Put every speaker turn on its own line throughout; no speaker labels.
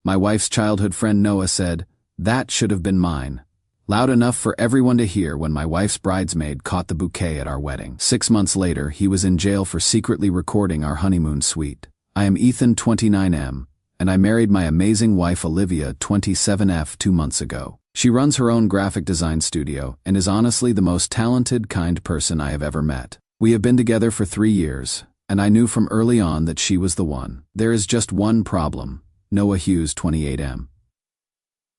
My wife's childhood friend Noah said, "That should have been mine." Loud enough for everyone to hear when my wife's bridesmaid caught the bouquet at our wedding. 6 months later, he was in jail for secretly recording our honeymoon suite. I am Ethan, 29M, and I married my amazing wife Olivia, 27F, 2 months ago. She runs her own graphic design studio and is honestly the most talented, kind person I have ever met. We have been together for 3 years, and I knew from early on that she was the one. There is just one problem. Noah Hughes, 28M.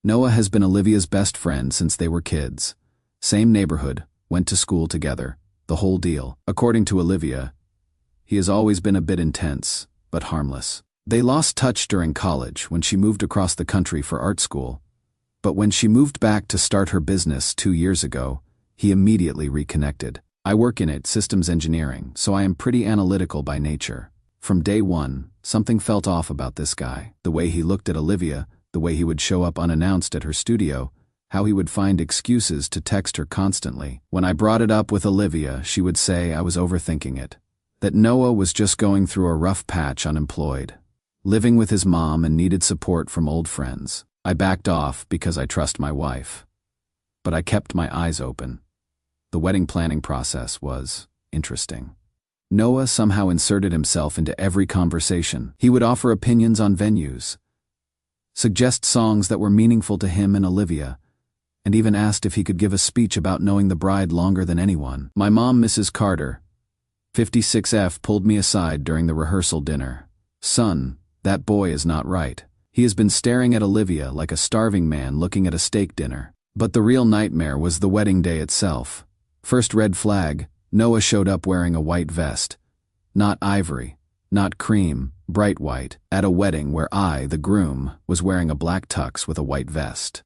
Noah has been Olivia's best friend since they were kids. Same neighborhood, went to school together, the whole deal. According to Olivia, he has always been a bit intense, but harmless. They lost touch during college when she moved across the country for art school. But when she moved back to start her business 2 years ago, he immediately reconnected. I work in it, systems engineering, so I am pretty analytical by nature. From day one, something felt off about this guy. The way he looked at Olivia, the way he would show up unannounced at her studio, how he would find excuses to text her constantly. When I brought it up with Olivia, she would say I was overthinking it. That Noah was just going through a rough patch, unemployed, living with his mom and needed support from old friends. I backed off because I trust my wife. But I kept my eyes open. The wedding planning process was interesting. Noah somehow inserted himself into every conversation. He would offer opinions on venues, suggest songs that were meaningful to him and Olivia, and even asked if he could give a speech about knowing the bride longer than anyone. My mom, Mrs. Carter, 56F, pulled me aside during the rehearsal dinner. "Son, that boy is not right. He has been staring at Olivia like a starving man looking at a steak dinner." But the real nightmare was the wedding day itself. First red flag, Noah showed up wearing a white vest. Not ivory, not cream, bright white, at a wedding where I, the groom, was wearing a black tux with a white vest.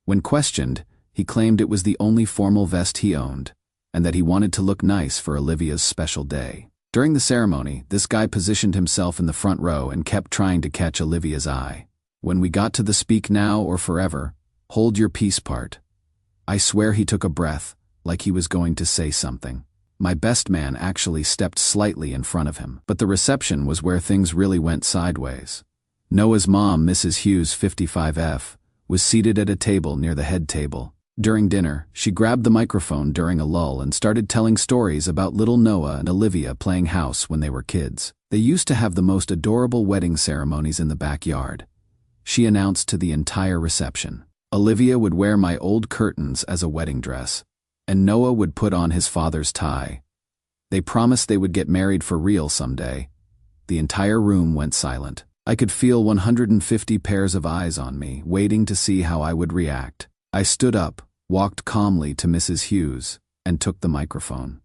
When questioned, he claimed it was the only formal vest he owned, and that he wanted to look nice for Olivia's special day. During the ceremony, this guy positioned himself in the front row and kept trying to catch Olivia's eye. When we got to the speak now or forever, hold your peace part, I swear he took a breath, like he was going to say something. My best man actually stepped slightly in front of him. But the reception was where things really went sideways. Noah's mom, Mrs. Hughes, 55F, was seated at a table near the head table. During dinner, she grabbed the microphone during a lull and started telling stories about little Noah and Olivia playing house when they were kids. They used to have the most adorable wedding ceremonies in the backyard. She announced to the entire reception. Olivia would wear my old curtains as a wedding dress, and Noah would put on his father's tie. They promised they would get married for real someday. The entire room went silent. I could feel 150 pairs of eyes on me, waiting to see how I would react. I stood up, walked calmly to Mrs. Hughes, and took the microphone.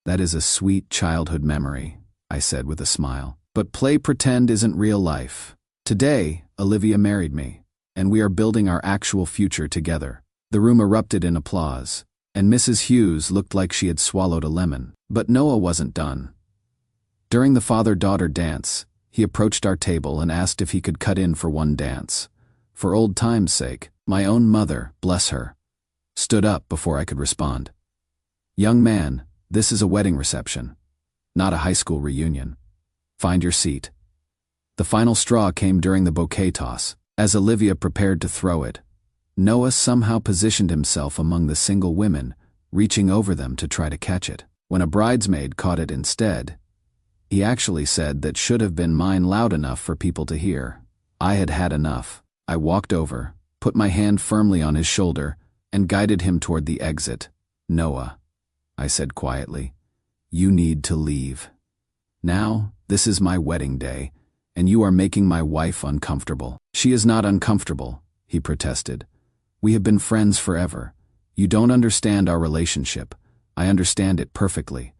"That is a sweet childhood memory," I said with a smile. "But play pretend isn't real life. Today, Olivia married me, and we are building our actual future together." The room erupted in applause, and Mrs. Hughes looked like she had swallowed a lemon. But Noah wasn't done. During the father-daughter dance, he approached our table and asked if he could cut in for one dance. For old time's sake, my own mother, bless her, stood up before I could respond. "Young man, this is a wedding reception, not a high school reunion. Find your seat." The final straw came during the bouquet toss. As Olivia prepared to throw it, Noah somehow positioned himself among the single women, reaching over them to try to catch it. When a bridesmaid caught it instead, he actually said that should have been mine loud enough for people to hear. I had had enough. I walked over, put my hand firmly on his shoulder, and guided him toward the exit. "Noah," I said quietly, "you need to leave. Now, this is my wedding day, and you are making my wife uncomfortable." "She is not uncomfortable," he protested. "We have been friends forever. You don't understand our relationship. I understand it perfectly.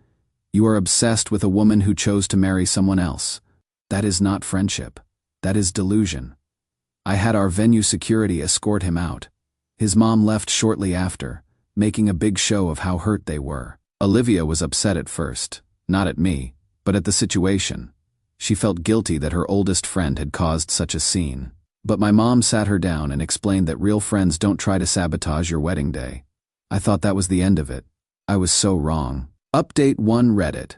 You are obsessed with a woman who chose to marry someone else. That is not friendship. That is delusion." I had our venue security escort him out. His mom left shortly after, making a big show of how hurt they were. Olivia was upset at first, not at me, but at the situation. She felt guilty that her oldest friend had caused such a scene. But my mom sat her down and explained that real friends don't try to sabotage your wedding day. I thought that was the end of it. I was so wrong. Update 1 Reddit.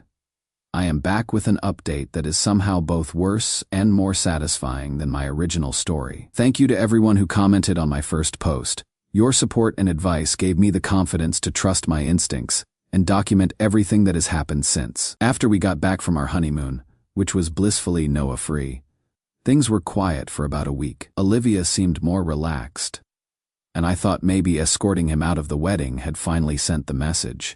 I am back with an update that is somehow both worse and more satisfying than my original story. Thank you to everyone who commented on my first post. Your support and advice gave me the confidence to trust my instincts and document everything that has happened since. After we got back from our honeymoon, which was blissfully Noah-free, things were quiet for about a week. Olivia seemed more relaxed, and I thought maybe escorting him out of the wedding had finally sent the message.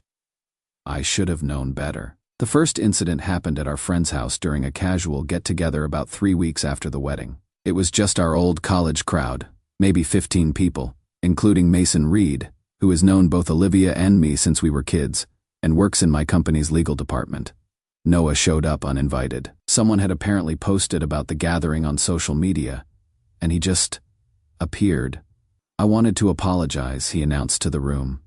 I should have known better. The first incident happened at our friend's house during a casual get-together about 3 weeks after the wedding. It was just our old college crowd, maybe 15 people, including Mason Reed, who has known both Olivia and me since we were kids, and works in my company's legal department. Noah showed up uninvited. Someone had apparently posted about the gathering on social media, and he just appeared. I wanted to apologize, he announced to the room.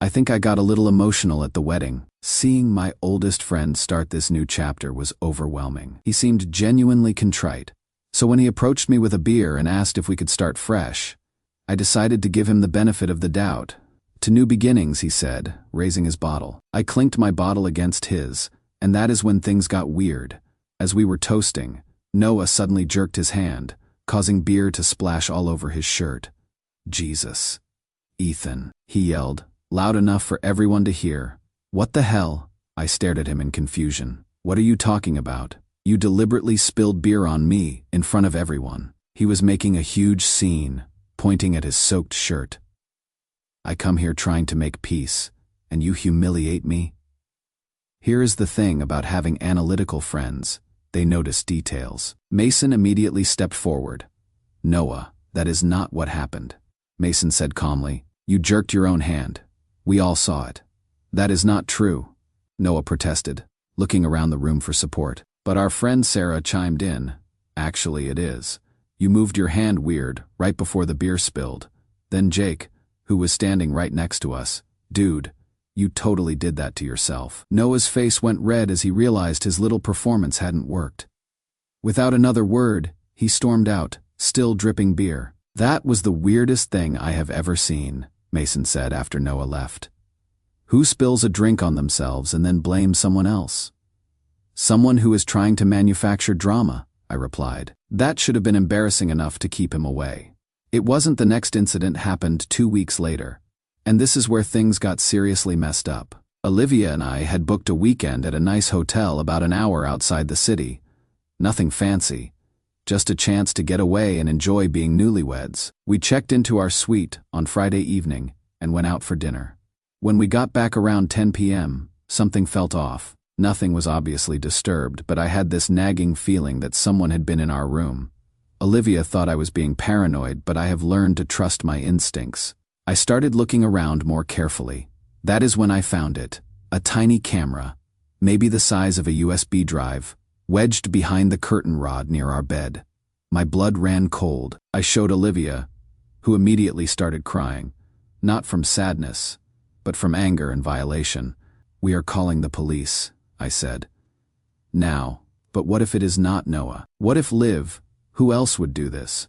I think I got a little emotional at the wedding. Seeing my oldest friend start this new chapter was overwhelming. He seemed genuinely contrite, so when he approached me with a beer and asked if we could start fresh, I decided to give him the benefit of the doubt. To new beginnings, he said, raising his bottle. I clinked my bottle against his, and that is when things got weird. As we were toasting, Noah suddenly jerked his hand, causing beer to splash all over his shirt. Jesus. Ethan, he yelled, loud enough for everyone to hear. What the hell? I stared at him in confusion. What are you talking about? You deliberately spilled beer on me, in front of everyone. He was making a huge scene, pointing at his soaked shirt. I come here trying to make peace, and you humiliate me? Here is the thing about having analytical friends. They notice details. Mason immediately stepped forward. Noah, that is not what happened. Mason said calmly. You jerked your own hand. We all saw it. That is not true, Noah protested, looking around the room for support. But our friend Sarah chimed in. Actually, it is. You moved your hand weird, right before the beer spilled. Then Jake, who was standing right next to us, dude, you totally did that to yourself. Noah's face went red as he realized his little performance hadn't worked. Without another word, he stormed out, still dripping beer. That was the weirdest thing I have ever seen, Mason said after Noah left. Who spills a drink on themselves and then blames someone else? Someone who is trying to manufacture drama, I replied. That should have been embarrassing enough to keep him away. It wasn't. The next incident happened 2 weeks later, and this is where things got seriously messed up. Olivia and I had booked a weekend at a nice hotel about an hour outside the city. Nothing fancy, just a chance to get away and enjoy being newlyweds. We checked into our suite on Friday evening and went out for dinner. When we got back around 10 p.m., something felt off. Nothing was obviously disturbed, but I had this nagging feeling that someone had been in our room. Olivia thought I was being paranoid, but I have learned to trust my instincts. I started looking around more carefully. That is when I found it. A tiny camera, maybe the size of a USB drive, wedged behind the curtain rod near our bed. My blood ran cold. I showed Olivia, who immediately started crying. Not from sadness, but from anger and violation. We are calling the police, I said. Now, but what if it is not Noah? What if Liv? Who else would do this?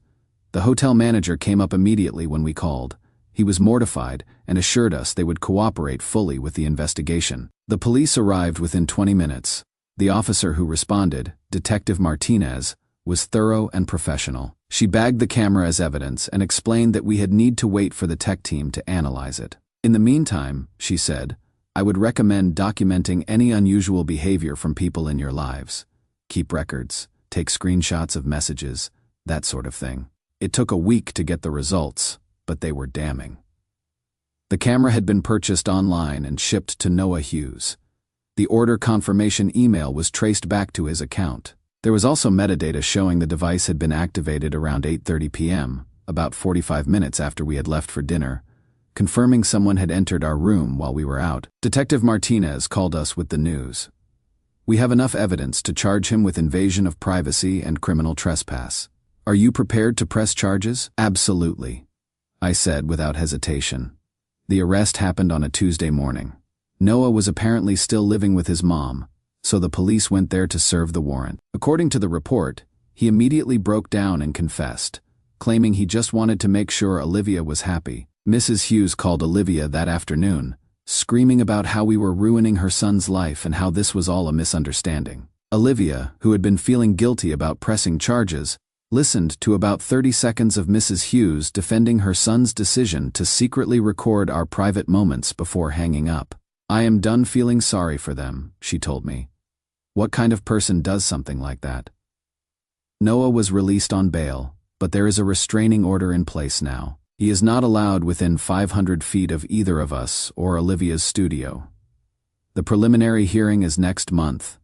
The hotel manager came up immediately when we called. He was mortified and assured us they would cooperate fully with the investigation. The police arrived within 20 minutes. The officer who responded, Detective Martinez, was thorough and professional. She bagged the camera as evidence and explained that we had need to wait for the tech team to analyze it. In the meantime, she said, I would recommend documenting any unusual behavior from people in your lives. Keep records, take screenshots of messages, that sort of thing. It took a week to get the results, but they were damning. The camera had been purchased online and shipped to Noah Hughes. The order confirmation email was traced back to his account. There was also metadata showing the device had been activated around 8:30 p.m., about 45 minutes after we had left for dinner, confirming someone had entered our room while we were out. Detective Martinez called us with the news. We have enough evidence to charge him with invasion of privacy and criminal trespass. Are you prepared to press charges? Absolutely, I said without hesitation. The arrest happened on a Tuesday morning. Noah was apparently still living with his mom, so the police went there to serve the warrant. According to the report, he immediately broke down and confessed, claiming he just wanted to make sure Olivia was happy. Mrs. Hughes called Olivia that afternoon, screaming about how we were ruining her son's life and how this was all a misunderstanding. Olivia, who had been feeling guilty about pressing charges, listened to about 30 seconds of Mrs. Hughes defending her son's decision to secretly record our private moments before hanging up. "I am done feeling sorry for them," she told me. "What kind of person does something like that?" Noah was released on bail, but there is a restraining order in place now. He is not allowed within 500 feet of either of us or Olivia's studio. The preliminary hearing is next month.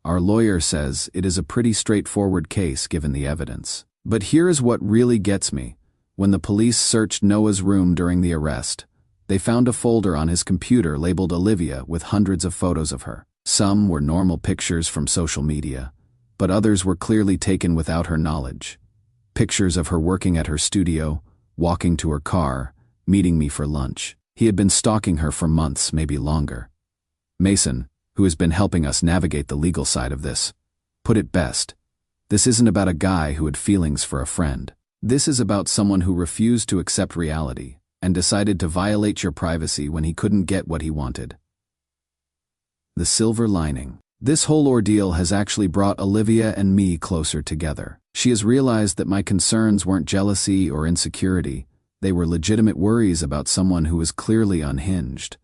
Our lawyer says it is a pretty straightforward case given the evidence. But here is what really gets me. When the police searched Noah's room during the arrest, they found a folder on his computer labeled Olivia with hundreds of photos of her. Some were normal pictures from social media, but others were clearly taken without her knowledge. Pictures of her working at her studio, walking to her car, meeting me for lunch. He had been stalking her for months, maybe longer. Mason, who has been helping us navigate the legal side of this, put it best. This isn't about a guy who had feelings for a friend. This is about someone who refused to accept reality and decided to violate your privacy when he couldn't get what he wanted. The silver lining. This whole ordeal has actually brought Olivia and me closer together. She has realized that my concerns weren't jealousy or insecurity. They were legitimate worries about someone who was clearly unhinged.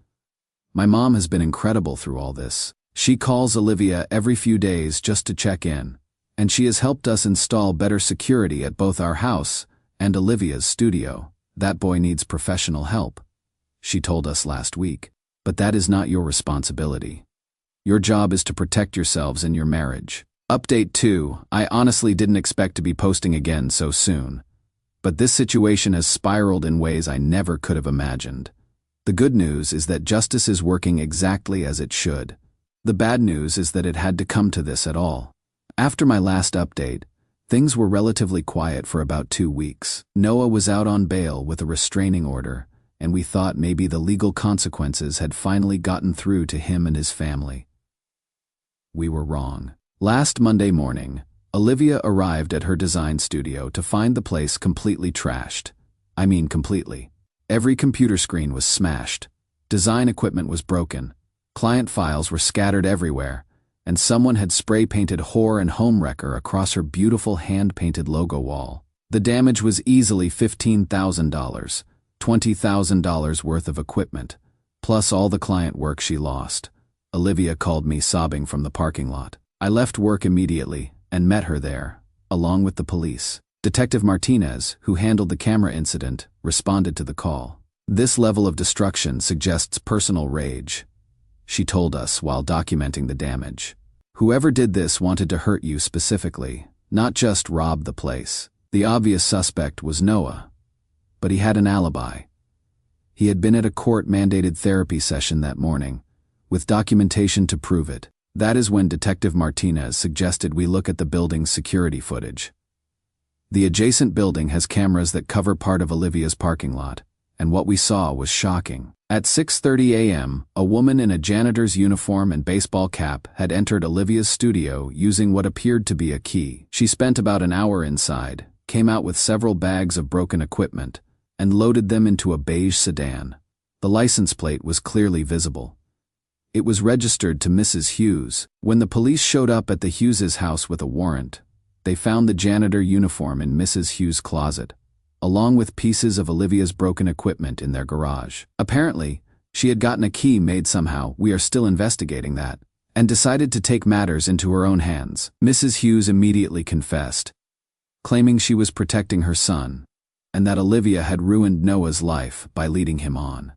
My mom has been incredible through all this. She calls Olivia every few days just to check in, and she has helped us install better security at both our house and Olivia's studio. "That boy needs professional help," she told us last week. "But that is not your responsibility. Your job is to protect yourselves and your marriage." Update 2. I honestly didn't expect to be posting again so soon. But this situation has spiraled in ways I never could have imagined. The good news is that justice is working exactly as it should. The bad news is that it had to come to this at all. After my last update, things were relatively quiet for about 2 weeks. Noah was out on bail with a restraining order, and we thought maybe the legal consequences had finally gotten through to him and his family. We were wrong. Last Monday morning, Olivia arrived at her design studio to find the place completely trashed. I mean completely. Every computer screen was smashed, design equipment was broken, client files were scattered everywhere, and someone had spray-painted whore and homewrecker across her beautiful hand-painted logo wall. The damage was easily $15,000, $20,000 worth of equipment, plus all the client work she lost. Olivia called me sobbing from the parking lot. I left work immediately and met her there, along with the police. Detective Martinez, who handled the camera incident, responded to the call. "This level of destruction suggests personal rage," she told us while documenting the damage. "Whoever did this wanted to hurt you specifically, not just rob the place." The obvious suspect was Noah, but he had an alibi. He had been at a court-mandated therapy session that morning, with documentation to prove it. That is when Detective Martinez suggested we look at the building's security footage. The adjacent building has cameras that cover part of Olivia's parking lot, and what we saw was shocking. At 6:30 a.m., a woman in a janitor's uniform and baseball cap had entered Olivia's studio using what appeared to be a key. She spent about an hour inside, came out with several bags of broken equipment, and loaded them into a beige sedan. The license plate was clearly visible. It was registered to Mrs. Hughes. When the police showed up at the Hughes' house with a warrant, they found the janitor uniform in Mrs. Hughes' closet, along with pieces of Olivia's broken equipment in their garage. Apparently, she had gotten a key made somehow, we are still investigating that, and decided to take matters into her own hands. Mrs. Hughes immediately confessed, claiming she was protecting her son, and that Olivia had ruined Noah's life by leading him on.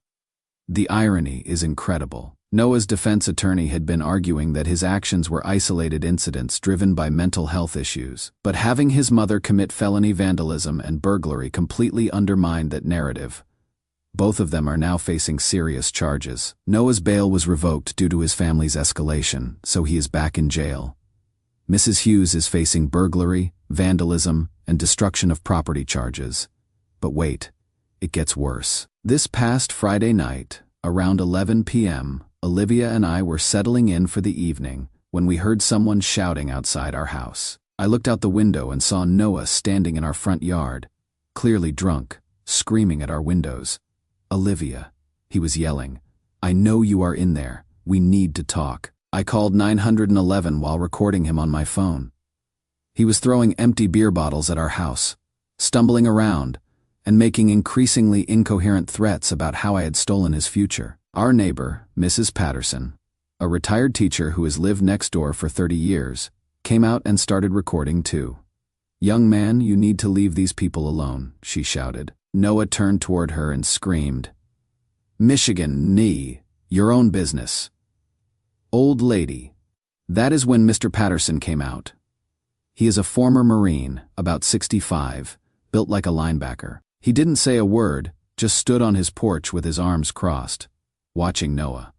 The irony is incredible. Noah's defense attorney had been arguing that his actions were isolated incidents driven by mental health issues, but having his mother commit felony vandalism and burglary completely undermined that narrative. Both of them are now facing serious charges. Noah's bail was revoked due to his family's escalation, so he is back in jail. Mrs. Hughes is facing burglary, vandalism, and destruction of property charges. But wait, it gets worse. This past Friday night, around 11 p.m., Olivia and I were settling in for the evening when we heard someone shouting outside our house. I looked out the window and saw Noah standing in our front yard, clearly drunk, screaming at our windows. "Olivia," he was yelling. I know you are in there. We need to talk." I called 911 while recording him on my phone. He was throwing empty beer bottles at our house, stumbling around, and making increasingly incoherent threats about how I had stolen his future. Our neighbor, Mrs. Patterson, a retired teacher who has lived next door for 30 years, came out and started recording too. "Young man, you need to leave these people alone," she shouted. Noah turned toward her and screamed, "Michigan, your own business." "Old lady." That is when Mr. Patterson came out. He is a former Marine, about 65, built like a linebacker. He didn't say a word, just stood on his porch with his arms crossed, watching Noah.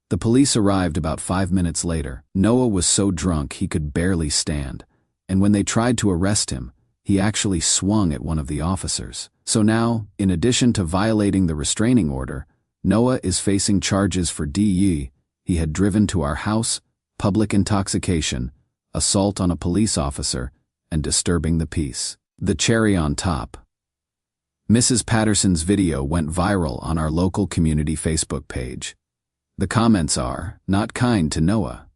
The police arrived about 5 minutes later. Noah was so drunk he could barely stand, and when they tried to arrest him, he actually swung at one of the officers. So now, in addition to violating the restraining order, Noah is facing charges for DE. He had driven to our house, public intoxication, assault on a police officer, and disturbing the peace. The cherry on top. Mrs. Patterson's video went viral on our local community Facebook page. The comments are not kind to Noah.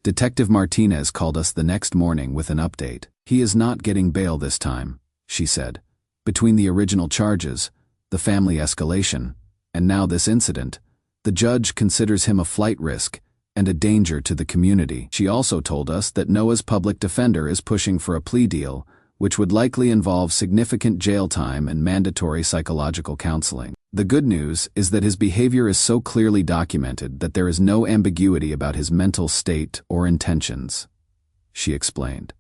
Detective Martinez called us the next morning with an update. "He is not getting bail this time," she said. "Between the original charges, the family escalation, and now this incident, the judge considers him a flight risk and a danger to the community." She also told us that Noah's public defender is pushing for a plea deal, which would likely involve significant jail time and mandatory psychological counseling. The good news is that his behavior is so clearly documented that there is no ambiguity about his mental state or intentions, she explained.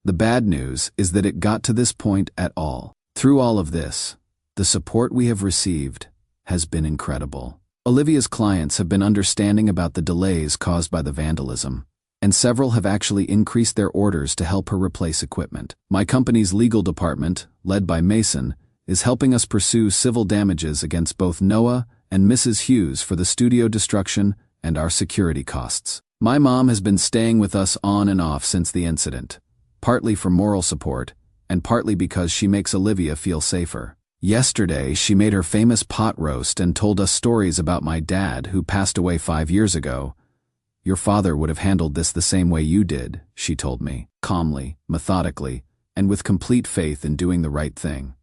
The bad news is that it got to this point at all. Through all of this, the support we have received has been incredible. Olivia's clients have been understanding about the delays caused by the vandalism, and several have actually increased their orders to help her replace equipment. My company's legal department, led by Mason, is helping us pursue civil damages against both Noah and Mrs. Hughes for the studio destruction and our security costs. My mom has been staying with us on and off since the incident, partly for moral support, and partly because she makes Olivia feel safer. Yesterday, she made her famous pot roast and told us stories about my dad, who passed away 5 years ago. "Your father would have handled this the same way you did," she told me, calmly, methodically, and with complete faith in doing the right thing.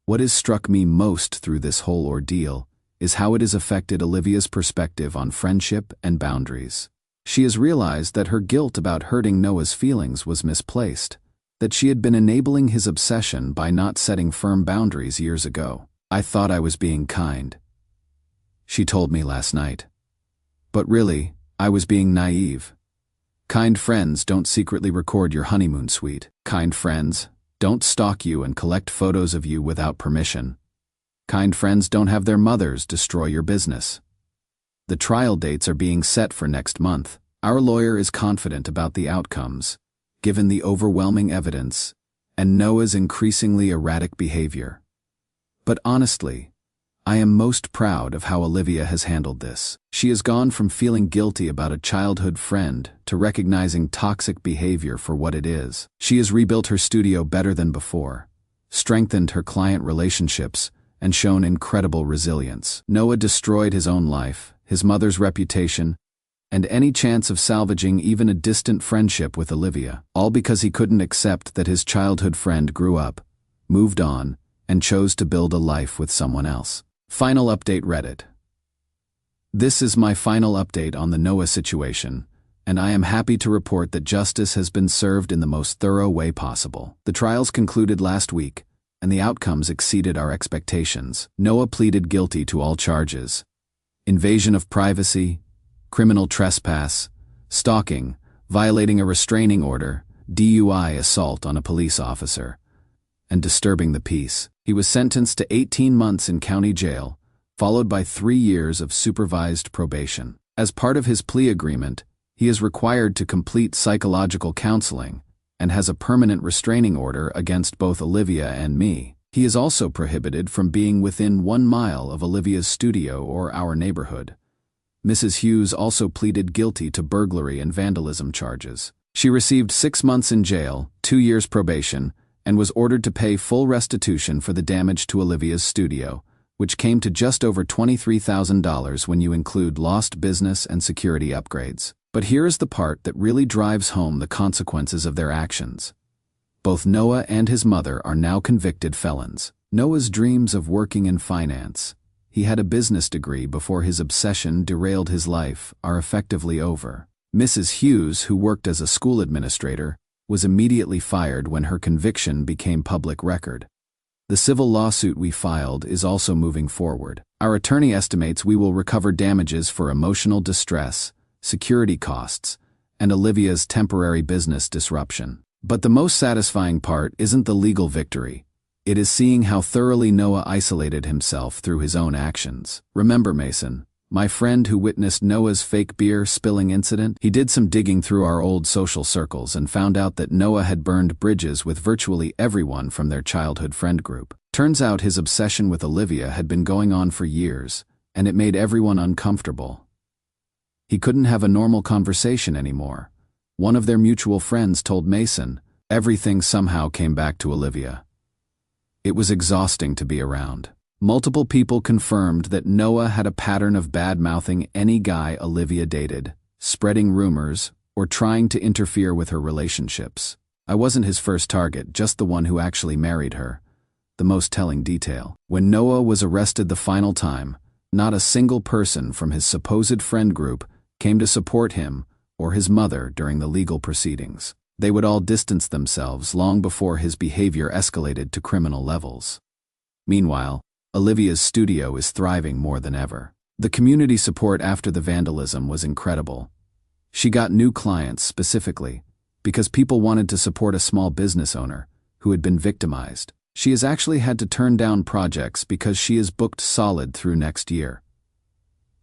What has struck me most through this whole ordeal is how it has affected Olivia's perspective on friendship and boundaries. She has realized that her guilt about hurting Noah's feelings was misplaced, that she had been enabling his obsession by not setting firm boundaries years ago. "I thought I was being kind," she told me last night. "But really, I was being naive. Kind friends don't secretly record your honeymoon suite. Kind friends don't stalk you and collect photos of you without permission. Kind friends don't have their mothers destroy your business." The trial dates are being set for next month. Our lawyer is confident about the outcomes, given the overwhelming evidence and Noah's increasingly erratic behavior. But honestly, I am most proud of how Olivia has handled this. She has gone from feeling guilty about a childhood friend to recognizing toxic behavior for what it is. She has rebuilt her studio better than before, strengthened her client relationships, and shown incredible resilience. Noah destroyed his own life, his mother's reputation, and any chance of salvaging even a distant friendship with Olivia, all because he couldn't accept that his childhood friend grew up, moved on, and chose to build a life with someone else. Final update Reddit. This is my final update on the Noah situation, and I am happy to report that justice has been served in the most thorough way possible. The trials concluded last week, and the outcomes exceeded our expectations. Noah pleaded guilty to all charges: invasion of privacy, criminal trespass, stalking, violating a restraining order, DUI assault on a police officer, and disturbing the peace. He was sentenced to 18 months in county jail, followed by 3 years of supervised probation. As part of his plea agreement, he is required to complete psychological counseling and has a permanent restraining order against both Olivia and me. He is also prohibited from being within 1 mile of Olivia's studio or our neighborhood. Mrs. Hughes also pleaded guilty to burglary and vandalism charges. She received 6 months in jail, 2 years probation, and was ordered to pay full restitution for the damage to Olivia's studio, which came to just over $23,000 when you include lost business and security upgrades. But here is the part that really drives home the consequences of their actions. Both Noah and his mother are now convicted felons. Noah's dreams of working in finance, he had a business degree before his obsession derailed his life, are effectively over. Mrs. Hughes, who worked as a school administrator, was immediately fired when her conviction became public record. The civil lawsuit we filed is also moving forward. Our attorney estimates we will recover damages for emotional distress, security costs, and Olivia's temporary business disruption. But the most satisfying part isn't the legal victory. It is seeing how thoroughly Noah isolated himself through his own actions. Remember Mason, my friend who witnessed Noah's fake beer spilling incident? He did some digging through our old social circles and found out that Noah had burned bridges with virtually everyone from their childhood friend group. Turns out his obsession with Olivia had been going on for years, and it made everyone uncomfortable. He couldn't have a normal conversation anymore. One of their mutual friends told Mason, everything somehow came back to Olivia. It was exhausting to be around. Multiple people confirmed that Noah had a pattern of bad-mouthing any guy Olivia dated, spreading rumors, or trying to interfere with her relationships. I wasn't his first target, just the one who actually married her. The most telling detail. When Noah was arrested the final time, not a single person from his supposed friend group came to support him or his mother during the legal proceedings. They would all distance themselves long before his behavior escalated to criminal levels. Meanwhile, Olivia's studio is thriving more than ever. The community support after the vandalism was incredible. She got new clients specifically because people wanted to support a small business owner who had been victimized. She has actually had to turn down projects because she is booked solid through next year.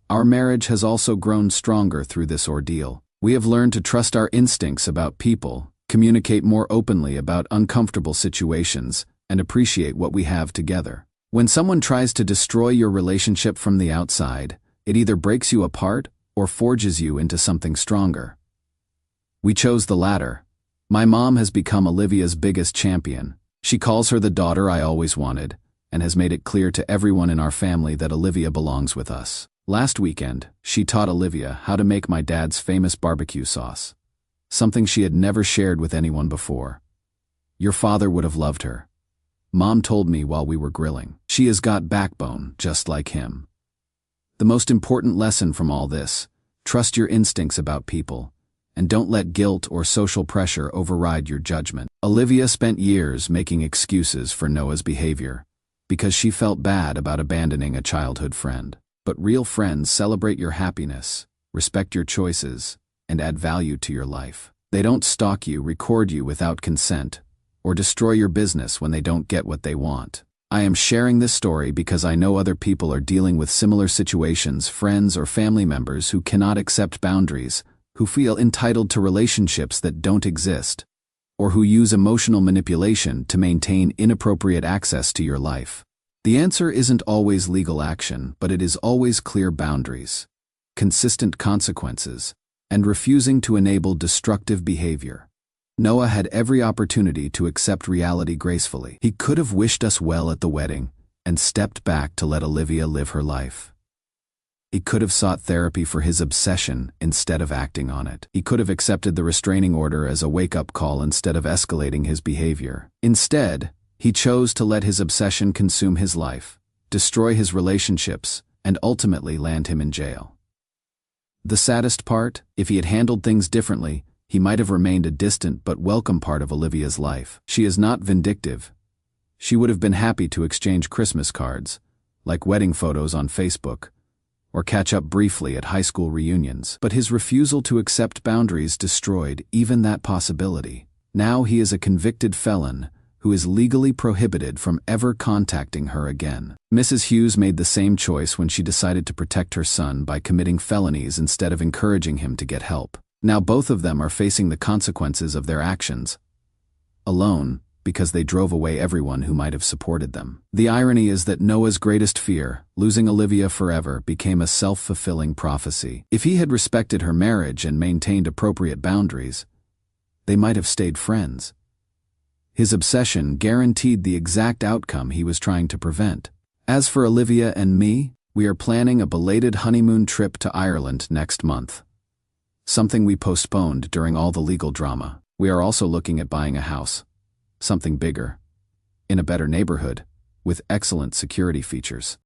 Our marriage has also grown stronger through this ordeal. We have learned to trust our instincts about people, communicate more openly about uncomfortable situations, and appreciate what we have together. When someone tries to destroy your relationship from the outside, it either breaks you apart or forges you into something stronger. We chose the latter. My mom has become Olivia's biggest champion. She calls her the daughter I always wanted, and has made it clear to everyone in our family that Olivia belongs with us. Last weekend, she taught Olivia how to make my dad's famous barbecue sauce, something she had never shared with anyone before. Your father would have loved her. Mom told me while we were grilling. She has got backbone, just like him. The most important lesson from all this, trust your instincts about people, and don't let guilt or social pressure override your judgment. Olivia spent years making excuses for Noah's behavior, because she felt bad about abandoning a childhood friend. But real friends celebrate your happiness, respect your choices, and add value to your life. They don't stalk you, record you without consent, or destroy your business when they don't get what they want. I am sharing this story because I know other people are dealing with similar situations, friends or family members who cannot accept boundaries, who feel entitled to relationships that don't exist, or who use emotional manipulation to maintain inappropriate access to your life. The answer isn't always legal action, but it is always clear boundaries, consistent consequences, and refusing to enable destructive behavior. Noah had every opportunity to accept reality gracefully. He could have wished us well at the wedding and stepped back to let Olivia live her life. He could have sought therapy for his obsession instead of acting on it. He could have accepted the restraining order as a wake-up call instead of escalating his behavior. Instead, he chose to let his obsession consume his life, destroy his relationships, and ultimately land him in jail. The saddest part, if he had handled things differently, he might have remained a distant but welcome part of Olivia's life. She is not vindictive. She would have been happy to exchange Christmas cards, like wedding photos on Facebook, or catch up briefly at high school reunions. But his refusal to accept boundaries destroyed even that possibility. Now he is a convicted felon who is legally prohibited from ever contacting her again. Mrs. Hughes made the same choice when she decided to protect her son by committing felonies instead of encouraging him to get help. Now both of them are facing the consequences of their actions, alone, because they drove away everyone who might have supported them. The irony is that Noah's greatest fear, losing Olivia forever, became a self-fulfilling prophecy. If he had respected her marriage and maintained appropriate boundaries, they might have stayed friends. His obsession guaranteed the exact outcome he was trying to prevent. As for Olivia and me, we are planning a belated honeymoon trip to Ireland next month. Something we postponed during all the legal drama. We are also looking at buying a house. Something bigger. In a better neighborhood, with excellent security features.